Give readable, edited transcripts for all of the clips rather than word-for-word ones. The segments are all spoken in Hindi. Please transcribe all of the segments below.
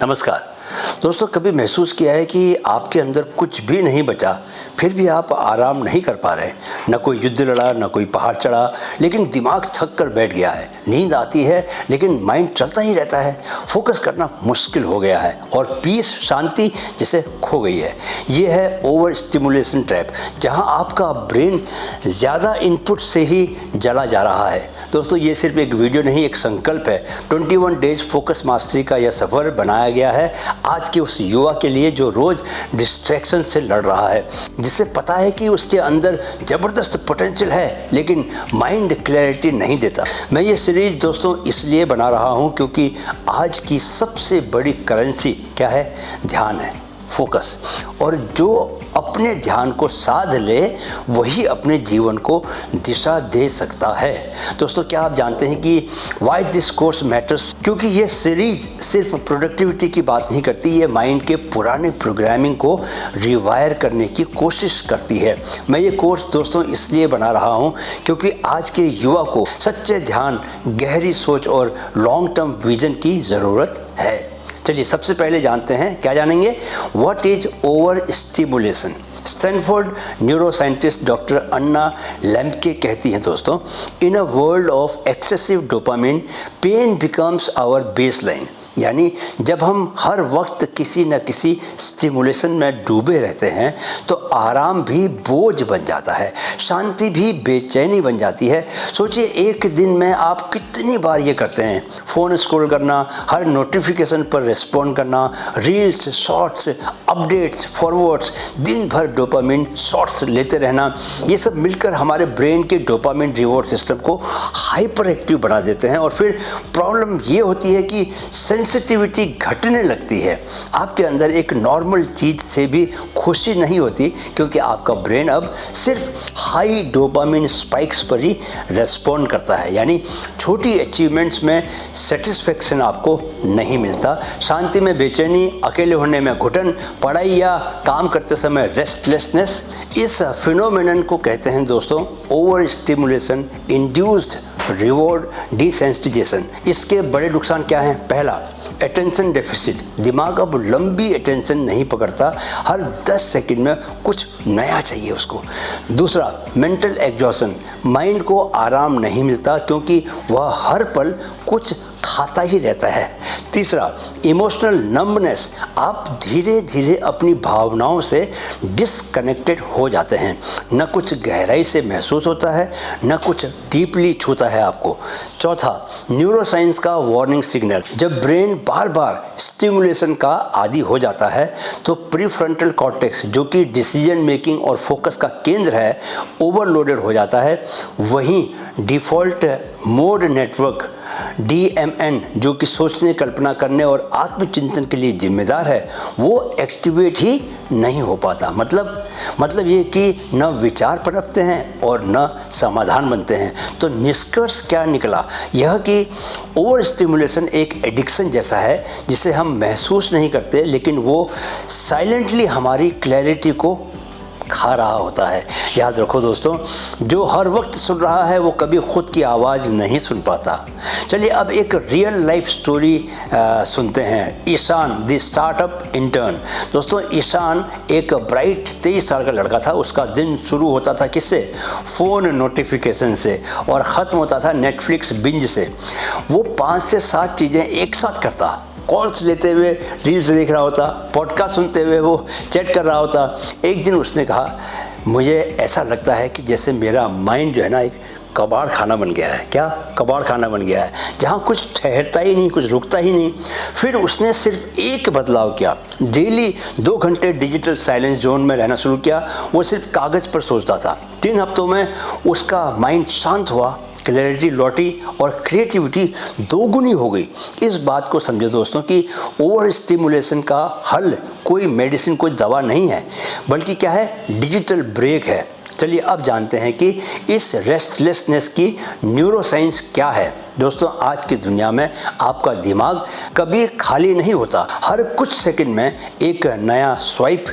नमस्कार दोस्तों, कभी महसूस किया है कि आपके अंदर कुछ भी नहीं बचा, फिर भी आप आराम नहीं कर पा रहे। न कोई युद्ध लड़ा, न कोई पहाड़ चढ़ा, लेकिन दिमाग थक कर बैठ गया है। नींद आती है लेकिन माइंड चलता ही रहता है। फोकस करना मुश्किल हो गया है और पीस, शांति जैसे खो गई है। ये है ओवर स्टिमुलेशन ट्रैप, जहां आपका ब्रेन ज़्यादा इनपुट से ही जला जा रहा है। दोस्तों, ये सिर्फ एक वीडियो नहीं, एक संकल्प है। 21 डेज फोकस मास्टरी का यह सफ़र बनाया गया है आज के उस युवा के लिए जो रोज़ डिस्ट्रैक्शन से लड़ रहा है, जिसे पता है कि उसके अंदर ज़बरदस्त पोटेंशियल है लेकिन माइंड क्लैरिटी नहीं देता। मैं ये सीरीज दोस्तों इसलिए बना रहा हूँ क्योंकि आज की सबसे बड़ी करेंसी क्या है? ध्यान है, फोकस। और जो अपने ध्यान को साध ले वही अपने जीवन को दिशा दे सकता है। दोस्तों, क्या आप जानते हैं कि वाई दिस कोर्स मैटर्स? क्योंकि ये सीरीज सिर्फ प्रोडक्टिविटी की बात नहीं करती, ये माइंड के पुराने प्रोग्रामिंग को रिवायर करने की कोशिश करती है। मैं ये कोर्स दोस्तों इसलिए बना रहा हूँ क्योंकि आज के युवा को सच्चे ध्यान, गहरी सोच और लॉन्ग टर्म विजन की ज़रूरत है। चलिए सबसे पहले जानते हैं, क्या जानेंगे? What is over stimulation? Stanford neuroscientist doctor Anna Lembke कहती हैं दोस्तों, in a world of excessive dopamine pain becomes our baseline. यानी जब हम हर वक्त किसी न किसी स्टिमुलेशन में डूबे रहते हैं तो आराम भी बोझ बन जाता है, शांति भी बेचैनी बन जाती है। सोचिए, एक दिन में आप कितनी बार ये करते हैं? फ़ोन स्क्रॉल करना, हर नोटिफिकेशन पर रिस्पॉन्ड करना, रील्स, शॉर्ट्स, अपडेट्स, फॉरवर्ड्स, दिन भर डोपामिन शॉट्स लेते रहना। ये सब मिलकर हमारे ब्रेन के डोपामिन रिवॉर्ड सिस्टम को हाइपर एक्टिव बना देते हैं। और फिर प्रॉब्लम ये होती है कि सेंसिटिविटी घटने लगती है। आपके अंदर एक नॉर्मल चीज़ से भी खुशी नहीं होती क्योंकि आपका ब्रेन अब सिर्फ हाई डोपामिन स्पाइक्स पर ही रेस्पॉन्ड करता है। यानी छोटी अचीवमेंट्स में सेटिस्फेक्शन आपको नहीं मिलता, शांति में बेचैनी, अकेले होने में घुटन, पढ़ाई या काम करते समय रेस्टलेसनेस। इस फिनोमेनन को कहते हैं दोस्तों over stimulation induced reward desensitisation. इसके बड़े नुकसान क्या हैं? पहला, अटेंशन डेफिसिट। दिमाग अब लंबी अटेंशन नहीं पकड़ता, हर 10 सेकंड में कुछ नया चाहिए उसको। दूसरा, मेंटल एग्जॉशन। माइंड को आराम नहीं मिलता क्योंकि वह हर पल कुछ खाता ही रहता है। तीसरा, इमोशनल नंबनेस। आप धीरे धीरे अपनी भावनाओं से डिसकनेक्टेड हो जाते हैं। न कुछ गहराई से महसूस होता है, न कुछ डीपली छूता है आपको। चौथा, न्यूरोसाइंस का वार्निंग सिग्नल। जब ब्रेन बार बार स्टिमुलेशन का आदी हो जाता है तो प्रीफ्रंटल कॉर्टेक्स, जो कि डिसीजन मेकिंग और फोकस का केंद्र है, ओवरलोडेड हो जाता है। वहीं डिफ़ॉल्ट मोड नेटवर्क DMN, जो कि सोचने, कल्पना करने और आत्मचिंतन के लिए जिम्मेदार है, वो एक्टिवेट ही नहीं हो पाता। मतलब ये कि न विचार पनपते हैं और न समाधान बनते हैं। तो निष्कर्ष क्या निकला? यह कि ओवर स्टिमुलेशन एक एडिक्शन जैसा है जिसे हम महसूस नहीं करते, लेकिन वो साइलेंटली हमारी क्लैरिटी को खा रहा होता है। याद रखो दोस्तों, जो हर वक्त सुन रहा है वो कभी खुद की आवाज़ नहीं सुन पाता। चलिए अब एक रियल लाइफ स्टोरी सुनते हैं। Ishaan the startup intern. दोस्तों, ईशान एक ब्राइट 23 साल का लड़का था। उसका दिन शुरू होता था किससे? फ़ोन नोटिफिकेशन से, और ख़त्म होता था नेटफ्लिक्स बिंज से। वो 5 से 7 चीज़ें एक साथ करता। कॉल्स लेते हुए रील्स देख रहा होता, पॉडकास्ट सुनते हुए वो चैट कर रहा होता। एक दिन उसने कहा, मुझे ऐसा लगता है कि जैसे मेरा माइंड जो है ना एक कबाड़ खाना बन गया है। क्या? कबाड़ खाना बन गया है, जहाँ कुछ ठहरता ही नहीं, कुछ रुकता ही नहीं। फिर उसने सिर्फ एक बदलाव किया। डेली 2 घंटे डिजिटल साइलेंस जोन में रहना शुरू किया। वो सिर्फ कागज़ पर सोचता था। 3 हफ्तों में उसका माइंड शांत हुआ, क्लैरिटी लौटी और क्रिएटिविटी 2 गुनी हो गई। इस बात को समझो दोस्तों कि ओवर स्टिमुलेशन का हल कोई मेडिसिन, कोई दवा नहीं है, बल्कि क्या है? डिजिटल ब्रेक है। चलिए अब जानते हैं कि इस रेस्टलेसनेस की न्यूरोसाइंस क्या है। दोस्तों, आज की दुनिया में आपका दिमाग कभी खाली नहीं होता। हर कुछ सेकंड में एक नया स्वाइप,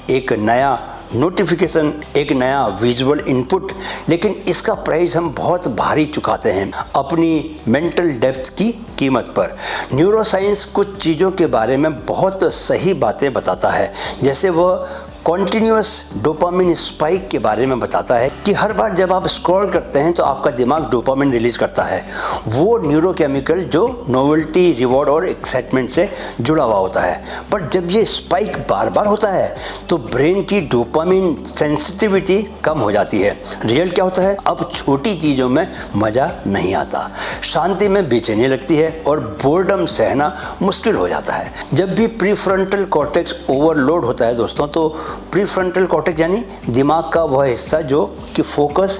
एक नया नोटिफिकेशन, एक नया विजुअल इनपुट, लेकिन इसका प्राइस हम बहुत भारी चुकाते हैं अपनी मेंटल डेप्थ की कीमत पर। न्यूरोसाइंस कुछ चीज़ों के बारे में बहुत सही बातें बताता है, जैसे वह कॉन्टिन्यूअस डोपामिन स्पाइक के बारे में बताता है कि हर बार जब आप स्क्रॉल करते हैं तो आपका दिमाग डोपामिन रिलीज करता है, वो न्यूरोकेमिकल जो नोवेल्टी, रिवॉर्ड और एक्साइटमेंट से जुड़ा हुआ होता है। पर जब ये स्पाइक बार बार होता है तो ब्रेन की डोपामिन सेंसिटिविटी कम हो जाती है। रिजल्ट क्या होता है? अब छोटी चीज़ों में मज़ा नहीं आता, शांति में बेचैनी लगती है और बोर्डम सहना मुश्किल हो जाता है। जब भी प्रीफ्रंटल कॉर्टेक्स ओवरलोड होता है दोस्तों, तो प्रीफ्रंटल कॉर्टेक्स यानी दिमाग का वह हिस्सा जो कि फोकस,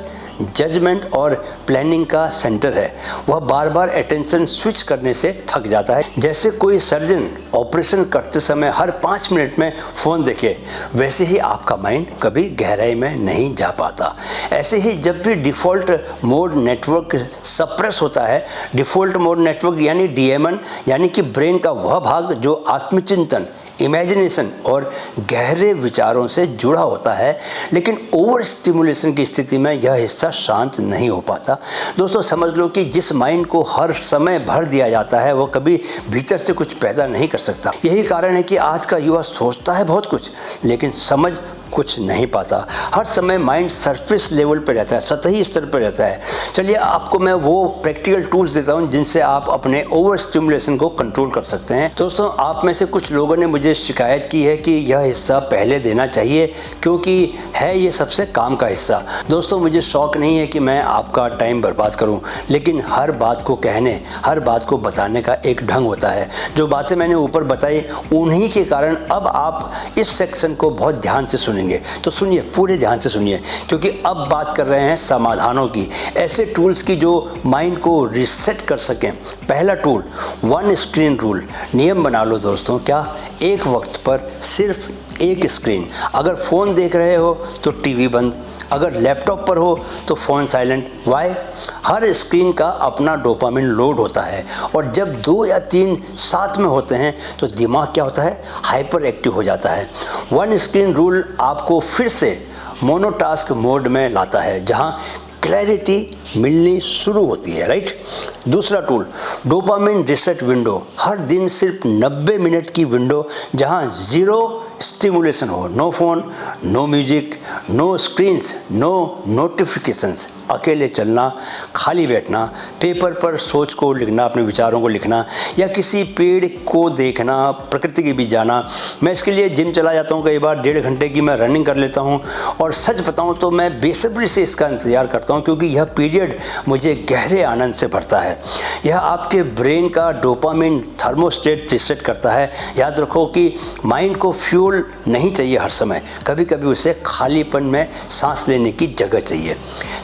जजमेंट और प्लानिंग का सेंटर है, वह बार बार अटेंशन स्विच करने से थक जाता है। जैसे कोई सर्जन ऑपरेशन करते समय हर 5 मिनट में फ़ोन देखे, वैसे ही आपका माइंड कभी गहराई में नहीं जा पाता। ऐसे ही जब भी डिफ़ॉल्ट मोड नेटवर्क सप्रेस होता है, डिफ़ॉल्ट मोड नेटवर्क यानी DMN, यानी कि ब्रेन का वह भाग जो आत्मचिंतन, इमेजिनेशन और गहरे विचारों से जुड़ा होता है, लेकिन ओवर स्टिमुलेशन की स्थिति में यह हिस्सा शांत नहीं हो पाता। दोस्तों समझ लो कि जिस माइंड को हर समय भर दिया जाता है, वो कभी भीतर से कुछ पैदा नहीं कर सकता। यही कारण है कि आज का युवा सोचता है बहुत कुछ, लेकिन समझ कुछ नहीं पाता। हर समय माइंड सरफेस लेवल पे रहता है, सतही स्तर पे रहता है। चलिए आपको मैं वो प्रैक्टिकल टूल्स देता हूँ जिनसे आप अपने ओवर स्टिमुलेशन को कंट्रोल कर सकते हैं। दोस्तों आप में से कुछ लोगों ने मुझे शिकायत की है कि यह हिस्सा पहले देना चाहिए क्योंकि है ये सबसे काम का हिस्सा। दोस्तों मुझे शौक नहीं है कि मैं आपका टाइम बर्बाद करूँ, लेकिन हर बात को कहने, हर बात को बताने का एक ढंग होता है। जो बातें मैंने ऊपर बताई, उन्हीं के कारण अब आप इस सेक्शन को बहुत ध्यान से सुनेंगे। तो सुनिए, पूरे ध्यान से सुनिए, क्योंकि अब बात कर रहे हैं समाधानों की, ऐसे टूल्स की जो माइंड को रिसेट कर सकें। पहला टूल, 1 स्क्रीन रूल। नियम बना लो दोस्तों, क्या? एक वक्त पर सिर्फ एक स्क्रीन। अगर फ़ोन देख रहे हो तो टीवी बंद, अगर लैपटॉप पर हो तो फ़ोन साइलेंट। वाई? हर स्क्रीन का अपना डोपामिन लोड होता है, और जब 2 या 3 साथ में होते हैं तो दिमाग क्या होता है? हाइपर एक्टिव हो जाता है। 1 स्क्रीन रूल आपको फिर से मोनोटास्क मोड में लाता है, जहाँ क्लैरिटी मिलनी शुरू होती है, राइट? दूसरा टूल, डोपामिन रिसेट विंडो। हर दिन सिर्फ 90 मिनट की विंडो जहां ज़ीरो स्टिमुलेशन हो, no phone, no music, no screens, no notifications, अकेले चलना, खाली बैठना, पेपर पर सोच को लिखना, अपने विचारों को लिखना, या किसी पेड़ को देखना, प्रकृति के बीच जाना। मैं इसके लिए जिम चला जाता हूँ, कई बार 1.5 घंटे की मैं रनिंग कर लेता हूँ, और सच बताऊँ तो मैं बेसब्री से इसका इंतज़ार करता हूँ, क्योंकि यह पीरियड मुझे गहरे आनंद से भरता है। यह आपके ब्रेन का डोपामिन थर्मोस्टेट रिसेट करता है। याद रखो कि माइंड को फ्यूल नहीं चाहिए हर समय, कभी कभी उसे खालीपन में सांस लेने की जगह चाहिए।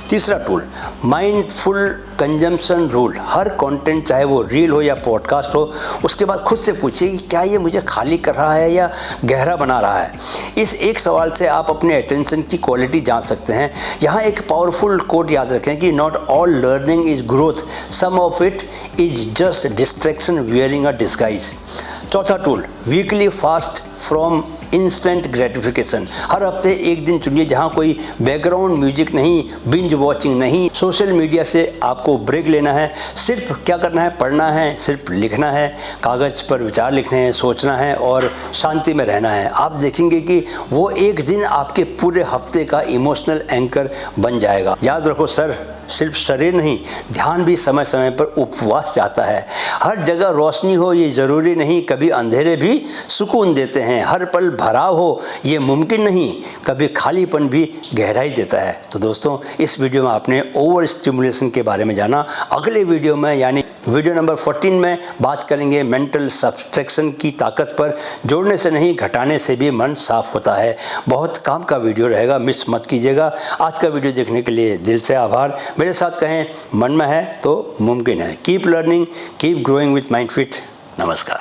तीसरा टूल, माइंडफुल कंजम्पशन रूल। हर कंटेंट, चाहे वो रील हो या पॉडकास्ट हो, उसके बाद खुद से पूछिए कि क्या ये मुझे खाली कर रहा है या गहरा बना रहा है। इस एक सवाल से आप अपने अटेंशन की क्वालिटी जान सकते हैं। यहाँ एक पावरफुल कोट याद रखें कि not all learning is growth, some of it is just distraction wearing a disguise. चौथा tool, weekly fast from instant gratification. हर हफ्ते एक दिन चुनिए जहाँ कोई बैकग्राउंड म्यूजिक नहीं, बिंज वॉचिंग नहीं, सोशल मीडिया से आपको ब्रेक लेना है। सिर्फ क्या करना है? पढ़ना है, सिर्फ लिखना है, कागज़ पर विचार लिखने हैं, सोचना है और शांति में रहना है। आप देखेंगे कि वो एक दिन आपके पूरे हफ्ते का इमोशनल एंकर बन जाएगा। याद रखो सर, सिर्फ शरीर नहीं, ध्यान भी समय समय पर उपवास चाहता है। हर जगह रोशनी हो ये ज़रूरी नहीं, कभी अंधेरे भी सुकून देते हैं। हर पल भराव हो ये मुमकिन नहीं, कभी खालीपन भी गहराई देता है। तो दोस्तों, इस वीडियो में आपने ओवर स्टिमुलेशन के बारे में जाना। अगले वीडियो में यानी वीडियो नंबर 14 में बात करेंगे मेंटल सब्सट्रैक्शन की ताकत पर। जोड़ने से नहीं, घटाने से भी मन साफ होता है। बहुत काम का वीडियो रहेगा, मिस मत कीजिएगा। आज का वीडियो देखने के लिए दिल से आभार। मेरे साथ कहें, मन में है तो मुमकिन है। Keep learning, keep growing with mind fit. नमस्कार।